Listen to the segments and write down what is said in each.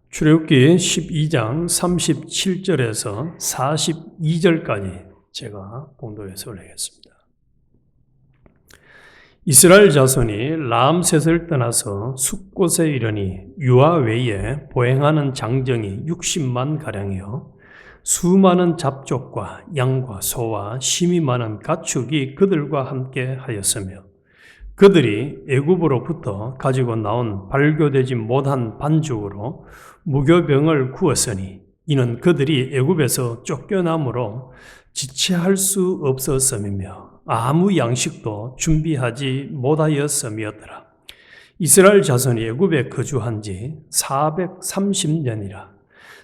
출애굽기 12장 37절에서 42절까지 제가 봉독 해석을 하겠습니다. 이스라엘 자손이 라암셋을 떠나서 숫곳에 이르니 유아 외에 보행하는 장정이 60만 가량이요 수많은 잡족과 양과 소와 심이 많은 가축이 그들과 함께 하였으며 그들이 애굽으로부터 가지고 나온 발교되지 못한 반죽으로 무교병을 구웠으니 이는 그들이 애굽에서 쫓겨남으로 지체할 수 없었음이며 아무 양식도 준비하지 못하였음이었더라. 이스라엘 자손이 애굽에 거주한 지 430년이라.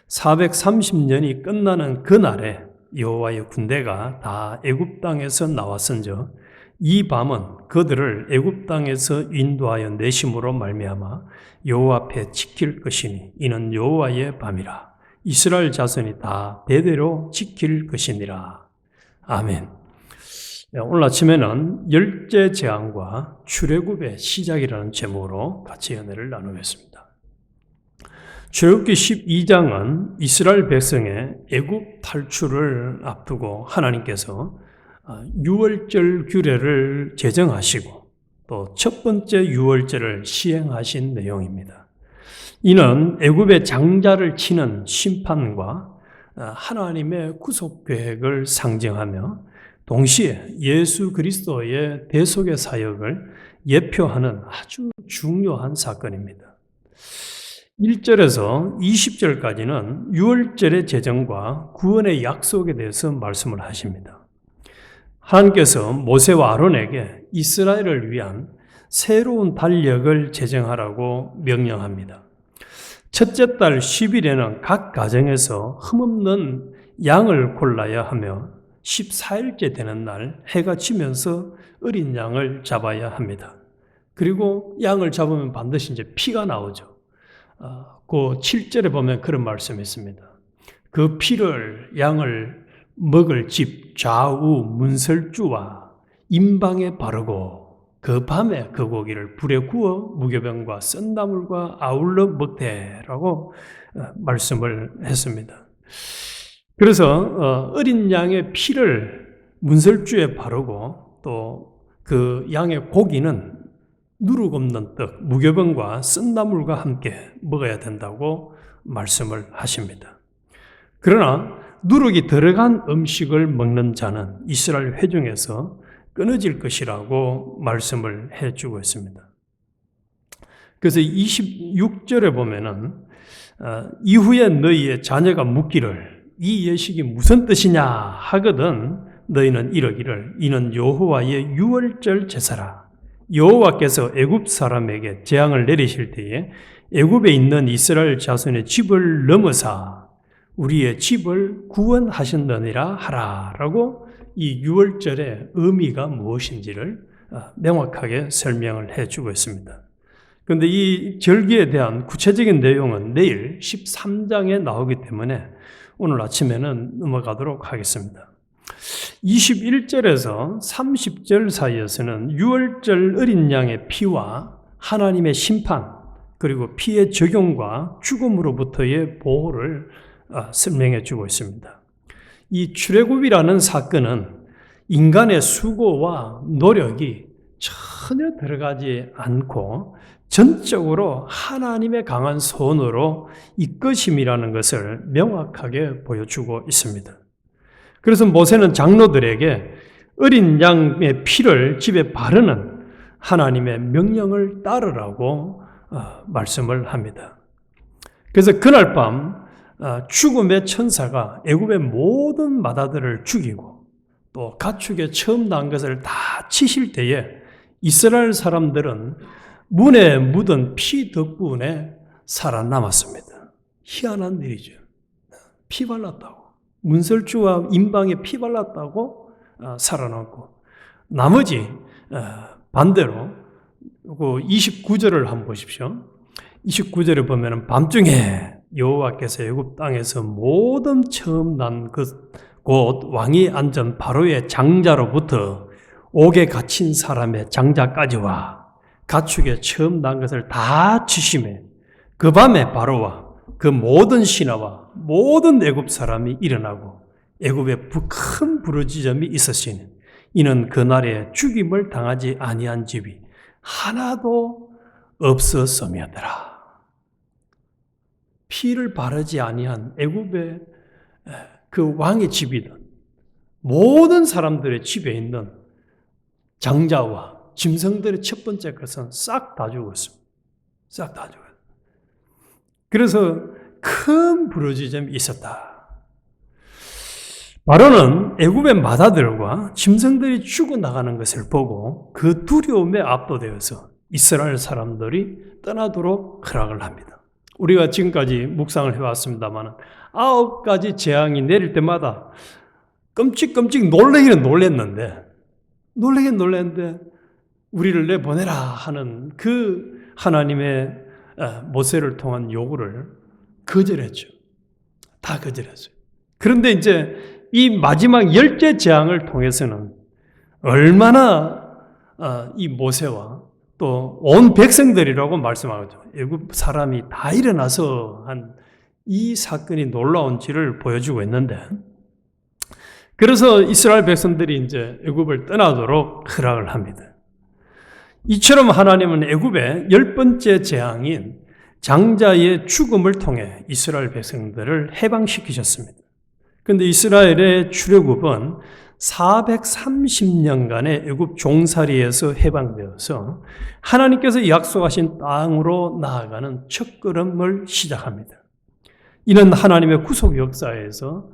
430년이 끝나는 그날에 여호와의 군대가 다 애굽 땅에서 나왔은즉 이 밤은 그들을 애굽 땅에서 인도하여 내심으로 말미암아 여호와 앞에 지킬 것이니 이는 여호와의 밤이라. 이스라엘 자손이 다 대대로 지킬 것이니라. 아멘. 오늘 아침에는 열째 재앙과 출애굽의 시작이라는 제목으로 같이 은혜를 나누겠습니다. 출애굽기 12장은 이스라엘 백성의 애굽 탈출을 앞두고 하나님께서 유월절 규례를 제정하시고 또 첫 번째 유월절을 시행하신 내용입니다. 이는 애굽의 장자를 치는 심판과 하나님의 구속 계획을 상징하며 동시에 예수 그리스도의 대속의 사역을 예표하는 아주 중요한 사건입니다. 1절에서 20절까지는 유월절의 제정과 구원의 약속에 대해서 말씀을 하십니다. 하나님께서 모세와 아론에게 이스라엘을 위한 새로운 달력을 제정하라고 명령합니다. 첫째 달 10일에는 각 가정에서 흠없는 양을 골라야 하며 14일째 되는 날 해가 지면서 어린 양을 잡아야 합니다. 그리고 양을 잡으면 반드시 이제 피가 나오죠. 그 7절에 보면 그런 말씀이 있습니다. 그 피를 양을 먹을 집 좌우 문설주와 임방에 바르고 그 밤에 그 고기를 불에 구워 무교병과 썬나물과 아울러 먹되라고 말씀을 했습니다. 그래서 어린 양의 피를 문설주에 바르고 또 그 양의 고기는 누룩 없는 떡, 무교병과 썬나물과 함께 먹어야 된다고 말씀을 하십니다. 그러나 누룩이 들어간 음식을 먹는 자는 이스라엘 회중에서 끊어질 것이라고 말씀을 해주고 있습니다. 그래서 26절에 보면은 이후에 너희의 자녀가 묻기를 이 예식이 무슨 뜻이냐 하거든 너희는 이러기를 이는 여호와의 유월절 제사라. 여호와께서 애굽 사람에게 재앙을 내리실 때에 애굽에 있는 이스라엘 자손의 집을 넘어사 우리의 집을 구원하신다니라 하라라고 이 유월절의 의미가 무엇인지를 명확하게 설명을 해주고 있습니다. 그런데 이 절기에 대한 구체적인 내용은 내일 13장에 나오기 때문에 오늘 아침에는 넘어가도록 하겠습니다. 21절에서 30절 사이에서는 유월절 어린 양의 피와 하나님의 심판 그리고 피의 적용과 죽음으로부터의 보호를 설명해 주고 있습니다. 이 출애굽이라는 사건은 인간의 수고와 노력이 전혀 들어가지 않고 전적으로 하나님의 강한 손으로 이끄심이라는 것을 명확하게 보여주고 있습니다. 그래서 모세는 장로들에게 어린 양의 피를 집에 바르는 하나님의 명령을 따르라고 말씀을 합니다. 그래서 그날 밤 죽음의 천사가 애굽의 모든 마다들을 죽이고 또 가축에 처음 난 것을 다 치실 때에 이스라엘 사람들은 문에 묻은 피 덕분에 살아남았습니다. 희한한 일이죠. 피 발랐다고. 문설주와 임방에 피 발랐다고 살아남고 나머지 반대로 29절을 한번 보십시오. 29절에 보면 밤중에 여호와께서 애굽 땅에서 모든 처음 난 곧 왕이 앉은 바로의 장자로부터 옥에 갇힌 사람의 장자까지와 가축에 처음 난 것을 다 치심해 그 밤에 바로와 그 모든 신하와 모든 애굽 사람이 일어나고 애굽에 큰 부르짖음이 있었으니 이는 그날에 죽임을 당하지 아니한 집이 하나도 없었음이었더라. 피를 바르지 아니한 애굽의 그 왕의 집이든 모든 사람들의 집에 있는 장자와 짐승들의 첫 번째 것은 싹 다 죽었습니다. 싹 다 죽었어요. 그래서 큰 부르짖음이 있었다. 바로는 애굽의 마다들과 짐승들이 죽어나가는 것을 보고 그 두려움에 압도되어서 이스라엘 사람들이 떠나도록 허락을 합니다. 우리가 지금까지 묵상을 해왔습니다만 9가지 재앙이 내릴 때마다 끔찍끔찍 놀라긴 놀랐는데 우리를 내보내라 하는 그 하나님의 모세를 통한 요구를 거절했죠. 다 거절했어요. 그런데 이제 이 마지막 10째 재앙을 통해서는 얼마나 이 모세와 또 온 백성들이라고 말씀하죠. 애굽 사람이 다 일어나서 한 이 사건이 놀라운지를 보여주고 있는데, 그래서 이스라엘 백성들이 이제 애굽을 떠나도록 허락을 합니다. 이처럼 하나님은 애굽의 10번째 재앙인 장자의 죽음을 통해 이스라엘 백성들을 해방시키셨습니다. 그런데 이스라엘의 출애굽은 430년간의 애굽 종살이에서 해방되어서 하나님께서 약속하신 땅으로 나아가는 첫걸음을 시작합니다. 이는 하나님의 구속 역사에서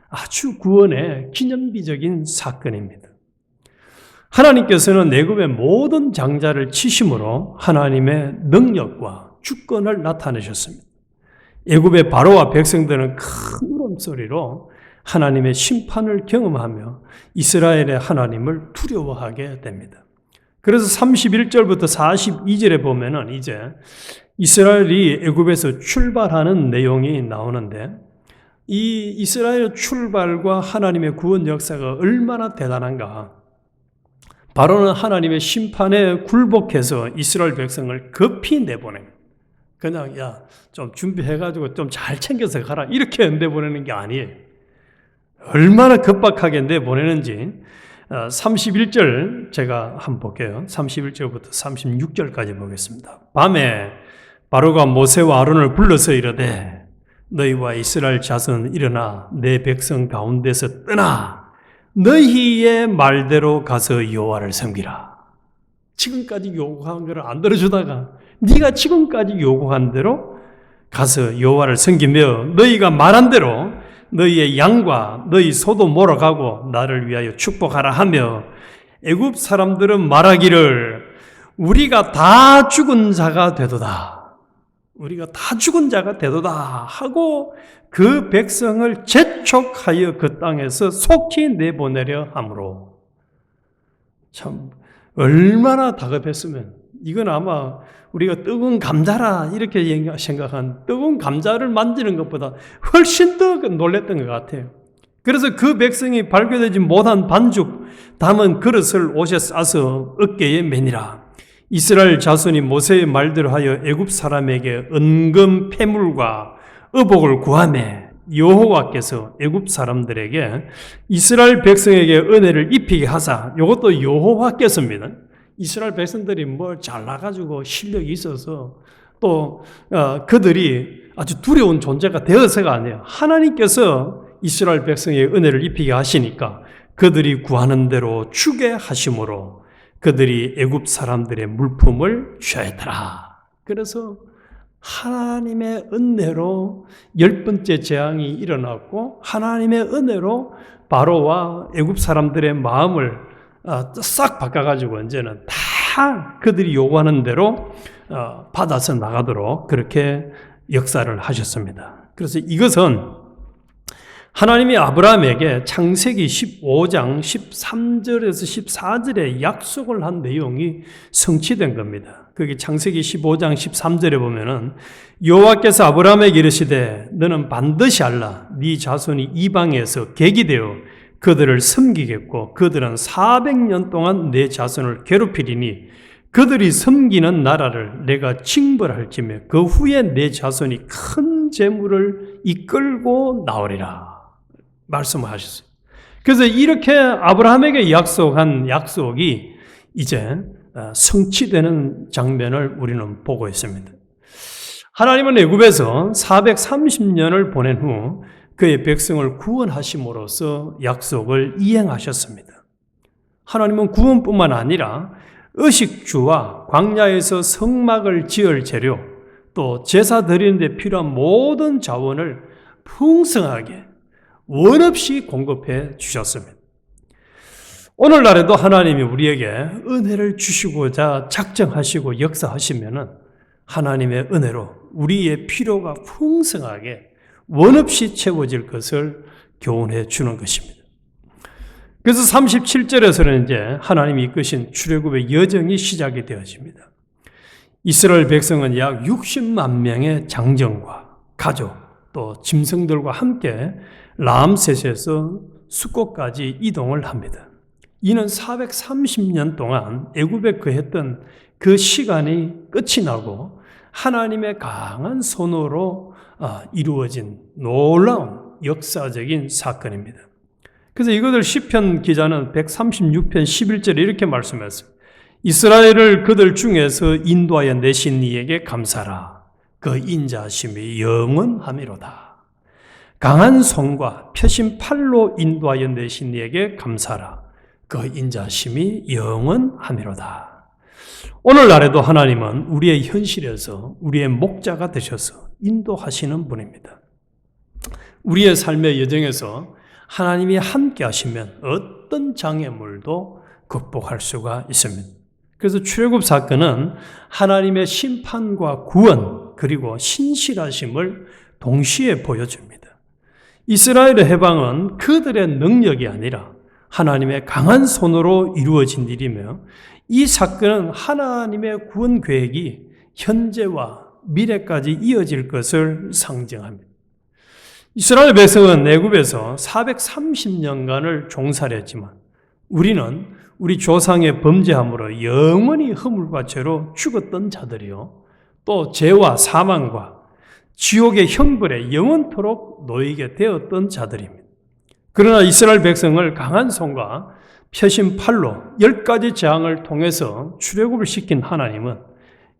아주 구원의 기념비적인 사건입니다. 하나님께서는 애굽의 모든 장자를 치심으로 하나님의 능력과 주권을 나타내셨습니다. 애굽의 바로와 백성들은 큰 울음소리로 하나님의 심판을 경험하며 이스라엘의 하나님을 두려워하게 됩니다. 그래서 31절부터 42절에 보면은 이제 이스라엘이 애굽에서 출발하는 내용이 나오는데, 이 이스라엘의 출발과 하나님의 구원 역사가 얼마나 대단한가. 바로는 하나님의 심판에 굴복해서 이스라엘 백성을 급히 내보냅니다. 그냥 좀 준비해가지고 좀 잘 챙겨서 가라 이렇게 내보내는 게 아니에요. 얼마나 급박하게 내보내는지 31절 제가 한번 볼게요. 31절부터 36절까지 보겠습니다. 밤에 바로가 모세와 아론을 불러서 이르되 너희와 이스라엘 자손 일어나 내 백성 가운데서 떠나 너희의 말대로 가서 여호와를 섬기라. 지금까지 요구한 것을 안 들어주다가 네가 지금까지 요구한 대로 가서 여호와를 섬기며 너희가 말한 대로 너희의 양과 너희 소도 몰아가고 나를 위하여 축복하라 하며, 애굽 사람들은 말하기를 우리가 다 죽은 자가 되도다. 우리가 다 죽은 자가 되도다 하고 그 백성을 재촉하여 그 땅에서 속히 내보내려 하므로. 참 얼마나 다급했으면, 이건 아마 우리가 뜨거운 감자라 이렇게 생각한 뜨거운 감자를 만지는 것보다 훨씬 더 놀랬던 것 같아요. 그래서 그 백성이 발견되지 못한 반죽 담은 그릇을 옷에 싸서 어깨에 매니라. 이스라엘 자손이 모세의 말대로 하여 애굽 사람에게 은금 패물과 의복을 구하매 여호와께서 애굽 사람들에게 이스라엘 백성에게 은혜를 입히게 하사, 이것도 여호와께서입니다. 이스라엘 백성들이 뭘 잘나가지고 실력이 있어서 또 그들이 아주 두려운 존재가 되어서가 아니에요. 하나님께서 이스라엘 백성에게 은혜를 입히게 하시니까 그들이 구하는 대로 주게 하심으로 그들이 애굽 사람들의 물품을 취하였더라. 그래서 하나님의 은혜로 10번째 재앙이 일어났고, 하나님의 은혜로 바로와 애굽 사람들의 마음을 싹 바꿔가지고 이제는 다 그들이 요구하는 대로 받아서 나가도록 그렇게 역사를 하셨습니다. 그래서 이것은 하나님이 아브라함에게 창세기 15장 13절에서 14절에 약속을 한 내용이 성취된 겁니다. 그게 창세기 15장 13절에 보면은 여호와께서 아브라함에게 이르시되 너는 반드시 알라. 네 자손이 이방에서 객이 되어 그들을 섬기겠고 그들은 400년 동안 내 자손을 괴롭히리니 그들이 섬기는 나라를 내가 징벌할지며 그 후에 내 자손이 큰 큰 재물을 이끌고 나오리라 말씀하셨어요. 그래서 이렇게 아브라함에게 약속한 약속이 이제 성취되는 장면을 우리는 보고 있습니다. 하나님은 애굽에서 430년을 보낸 후 그의 백성을 구원하심으로써 약속을 이행하셨습니다. 하나님은 구원뿐만 아니라 의식주와 광야에서 성막을 지을 재료, 또 제사 드리는 데 필요한 모든 자원을 풍성하게 원 없이 공급해 주셨습니다. 오늘날에도 하나님이 우리에게 은혜를 주시고자 작정하시고 역사하시면은 하나님의 은혜로 우리의 필요가 풍성하게 원 없이 채워질 것을 교훈해 주는 것입니다. 그래서 37절에서는 이제 하나님이 이끄신 출애굽의 여정이 시작이 되어집니다. 이스라엘 백성은 약 60만 명의 장정과 가족 또 짐승들과 함께 라암셋에서 숫곳까지 이동을 합니다. 이는 430년 동안 애굽에 거했던 그 시간이 끝이 나고 하나님의 강한 손으로 이루어진 놀라운 역사적인 사건입니다. 그래서 이것을 시편 기자는 136편 11절에 이렇게 말씀했습니다. 이스라엘을 그들 중에서 인도하여 내신 이에게 감사라. 그 인자하심이 영원하미로다. 강한 손과 펴신 팔로 인도하여 내신 이에게 감사라. 그 인자하심이 영원하미로다. 오늘날에도 하나님은 우리의 현실에서 우리의 목자가 되셔서 인도하시는 분입니다. 우리의 삶의 여정에서 하나님이 함께 하시면 어떤 장애물도 극복할 수가 있습니다. 그래서 출애굽 사건은 하나님의 심판과 구원 그리고 신실하심을 동시에 보여줍니다. 이스라엘의 해방은 그들의 능력이 아니라 하나님의 강한 손으로 이루어진 일이며 이 사건은 하나님의 구원 계획이 현재와 미래까지 이어질 것을 상징합니다. 이스라엘 백성은 애굽에서 430년간을 종살이 했지만 우리는 우리 조상의 범죄함으로 영원히 허물과 죄로 죽었던 자들이요 또 죄와 사망과 지옥의 형벌에 영원토록 놓이게 되었던 자들입니다. 그러나 이스라엘 백성을 강한 손과 펴신 팔로 10가지 재앙을 통해서 출애굽을 시킨 하나님은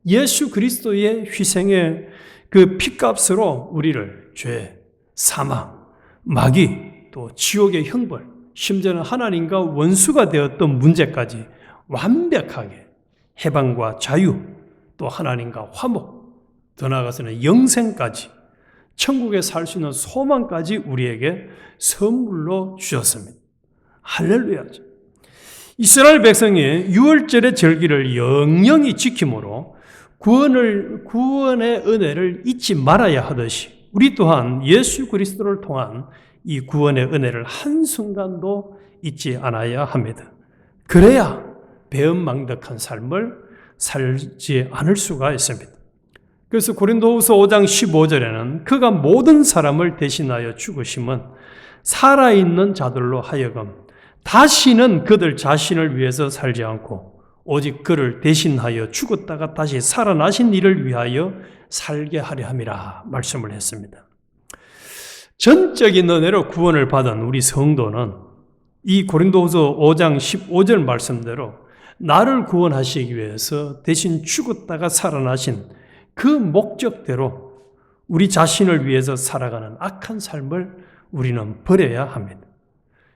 예수 그리스도의 희생의 그 피값으로 우리를 죄, 사망, 마귀, 또 지옥의 형벌, 심지어는 하나님과 원수가 되었던 문제까지 완벽하게 해방과 자유, 또 하나님과 화목, 더 나아가서는 영생까지 천국에 살 수 있는 소망까지 우리에게 선물로 주셨습니다. 할렐루야죠. 이스라엘 백성이 유월절의 절기를 영영히 지킴으로 구원의 은혜를 잊지 말아야 하듯이 우리 또한 예수 그리스도를 통한 이 구원의 은혜를 한순간도 잊지 않아야 합니다. 그래야 배은망덕한 삶을 살지 않을 수가 있습니다. 그래서 고린도후서 5장 15절에는 그가 모든 사람을 대신하여 죽으심은 살아있는 자들로 하여금 다시는 그들 자신을 위해서 살지 않고 오직 그를 대신하여 죽었다가 다시 살아나신 이를 위하여 살게 하려 함이라 말씀을 했습니다. 전적인 은혜로 구원을 받은 우리 성도는 이 고린도후서 5장 15절 말씀대로 나를 구원하시기 위해서 대신 죽었다가 살아나신 그 목적대로 우리 자신을 위해서 살아가는 악한 삶을 우리는 버려야 합니다.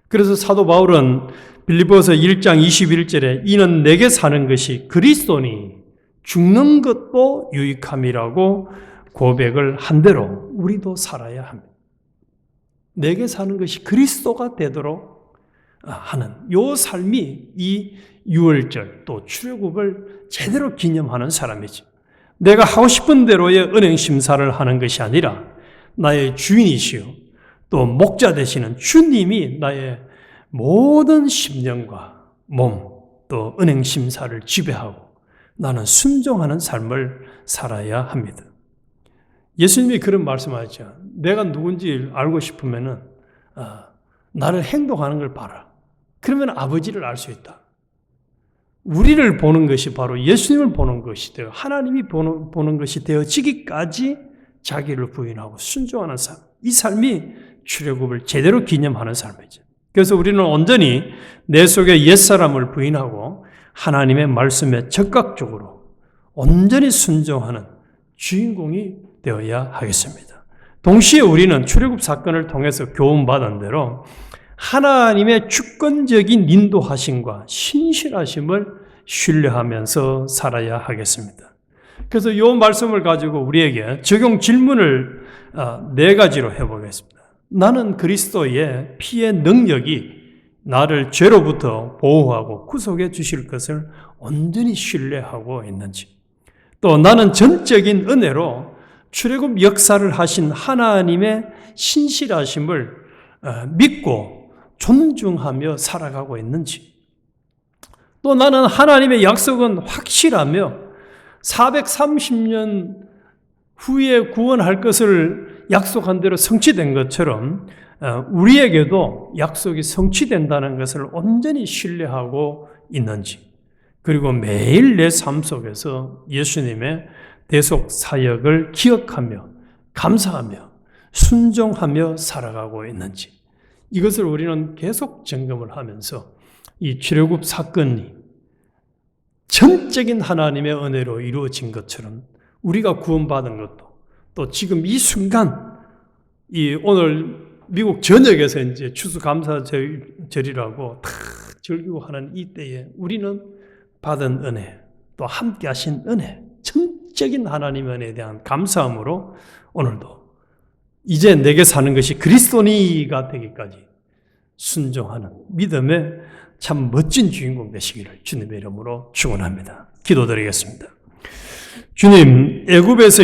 그래서 사도 바울은 빌립보서 1장 21절에 이는 내게 사는 것이 그리스도니 죽는 것도 유익함이라고 고백을 한 대로 우리도 살아야 합니다. 내게 사는 것이 그리스도가 되도록 하는 요 삶이 이 유월절 또 출애굽을 제대로 기념하는 사람이죠. 내가 하고 싶은 대로의 은행 심사를 하는 것이 아니라 나의 주인이시요 또 목자 되시는 주님이 나의 모든 심령과 몸 또 은행 심사를 지배하고 나는 순종하는 삶을 살아야 합니다. 예수님이 그런 말씀하셨죠. 내가 누군지 알고 싶으면은 나를 행동하는 걸 봐라. 그러면 아버지를 알 수 있다. 우리를 보는 것이 바로 예수님을 보는 것이 되어 하나님이 보는 것이 되어지기까지 자기를 부인하고 순종하는 삶. 이 삶이 출애굽을 제대로 기념하는 삶이죠. 그래서 우리는 온전히 내 속의 옛사람을 부인하고 하나님의 말씀에 적극적으로 온전히 순종하는 주인공이 되어야 하겠습니다. 동시에 우리는 출애굽 사건을 통해서 교훈받은 대로 하나님의 주권적인 인도하심과 신실하심을 신뢰하면서 살아야 하겠습니다. 그래서 이 말씀을 가지고 우리에게 적용 질문을 4가지로 해보겠습니다. 나는 그리스도의 피의 능력이 나를 죄로부터 보호하고 구속해 주실 것을 온전히 신뢰하고 있는지, 또 나는 전적인 은혜로 출애굽 역사를 하신 하나님의 신실하심을 믿고 존중하며 살아가고 있는지, 또 나는 하나님의 약속은 확실하며 430년 후에 구원할 것을 약속한 대로 성취된 것처럼 우리에게도 약속이 성취된다는 것을 온전히 신뢰하고 있는지, 그리고 매일 내 삶 속에서 예수님의 대속 사역을 기억하며 감사하며 순종하며 살아가고 있는지, 이것을 우리는 계속 점검을 하면서 이 출애굽 사건이 전적인 하나님의 은혜로 이루어진 것처럼 우리가 구원받은 것도, 또 지금 이 순간, 오늘 미국 전역에서 이제 추수감사절이라고 다 즐기고 하는 이 때에 우리는 받은 은혜, 또 함께 하신 은혜, 전적인 하나님의 은혜에 대한 감사함으로 오늘도 이제 내게 사는 것이 그리스도니가 되기까지 순종하는 믿음의 참 멋진 주인공 되시기를 주님의 이름으로 축원합니다. 기도드리겠습니다. 주님, 애굽에서